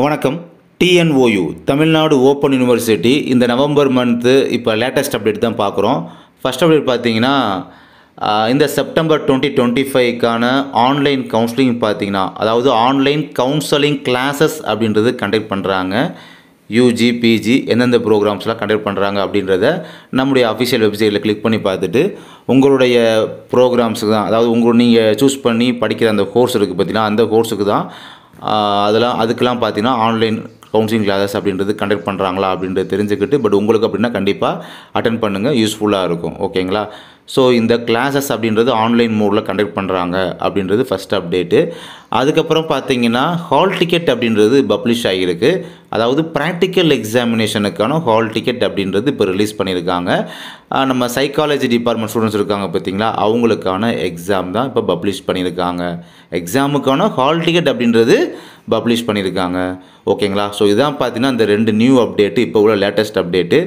வணக்கம். TNOU Tamil Nadu open university இந்த November month இப்போ லேட்டஸ்ட் அப்டேட் தான் பார்க்குறோம். ஃபர்ஸ்ட் அப்டேட் பார்த்தீங்கன்னா இந்த செப்டம்பர் 2025க்கான ஆன்லைன் கவுன்சிலிங் பார்த்தீங்கன்னா, அதாவது ஆன்லைன் கவுன்சலிங் கிளாஸஸ் அப்படின்றது கண்டக்ட் பண்ணுறாங்க. யூஜி, பிஜி எந்தெந்த ப்ரோக்ராம்ஸ்லாம் கண்டக்ட் பண்ணுறாங்க அப்படின்றத நம்முடைய அஃபிஷியல் வெப்சைட்டில் கிளிக் பண்ணி பார்த்துட்டு உங்களுடைய ப்ரோக்ராம்ஸுக்கு தான், அதாவது நீங்கள் சூஸ் பண்ணி படிக்கிற அந்த கோர்ஸ் இருக்குது பார்த்தீங்கன்னா, அந்த கோர்ஸுக்கு தான் அதுக்கெலாம் பார்த்தீங்கன்னா ஆன்லைன் கவுன்சிலிங் கிளாஸஸ் அப்படின்றது கண்டக்ட் பண்ணுறாங்களா அப்படின்றது தெரிஞ்சுக்கிட்டு, பட் உங்களுக்கு அப்படின்னா கண்டிப்பாக அட்டென்ட் பண்ணுங்கள், யூஸ்ஃபுல்லாக இருக்கும். ஓகேங்களா? ஸோ இந்த கிளாஸஸ் அப்படின்றது ஆன்லைன் மோடில் கண்டக்ட் பண்ணுறாங்க அப்படின்றது ஃபஸ்ட் அப்டேட்டு. அதுக்கப்புறம் பார்த்தீங்கன்னா ஹால் டிக்கெட் அப்படின்றது பப்ளிஷ் ஆகியிருக்கு. அதாவது ப்ராக்டிக்கல் எக்ஸாமினேஷனுக்கான ஹால் டிக்கெட் அப்படின்றது இப்போ ரிலீஸ் பண்ணியிருக்காங்க. நம்ம சைக்காலஜி டிபார்ட்மெண்ட் ஸ்டூடெண்ட்ஸ் இருக்காங்க பார்த்தீங்களா, அவங்களுக்கான எக்ஸாம் தான் இப்போ பப்ளிஷ் பண்ணியிருக்காங்க. எக்ஸாமுக்கான ஹால் டிக்கெட் அப்படின்றது பப்ளிஷ் பண்ணியிருக்காங்க. ஓகேங்களா? ஸோ இதுதான் பார்த்தீங்கன்னா இந்த 2 நியூ அப்டேட்டு, இப்போ உள்ள லேட்டஸ்ட் அப்டேட்டு.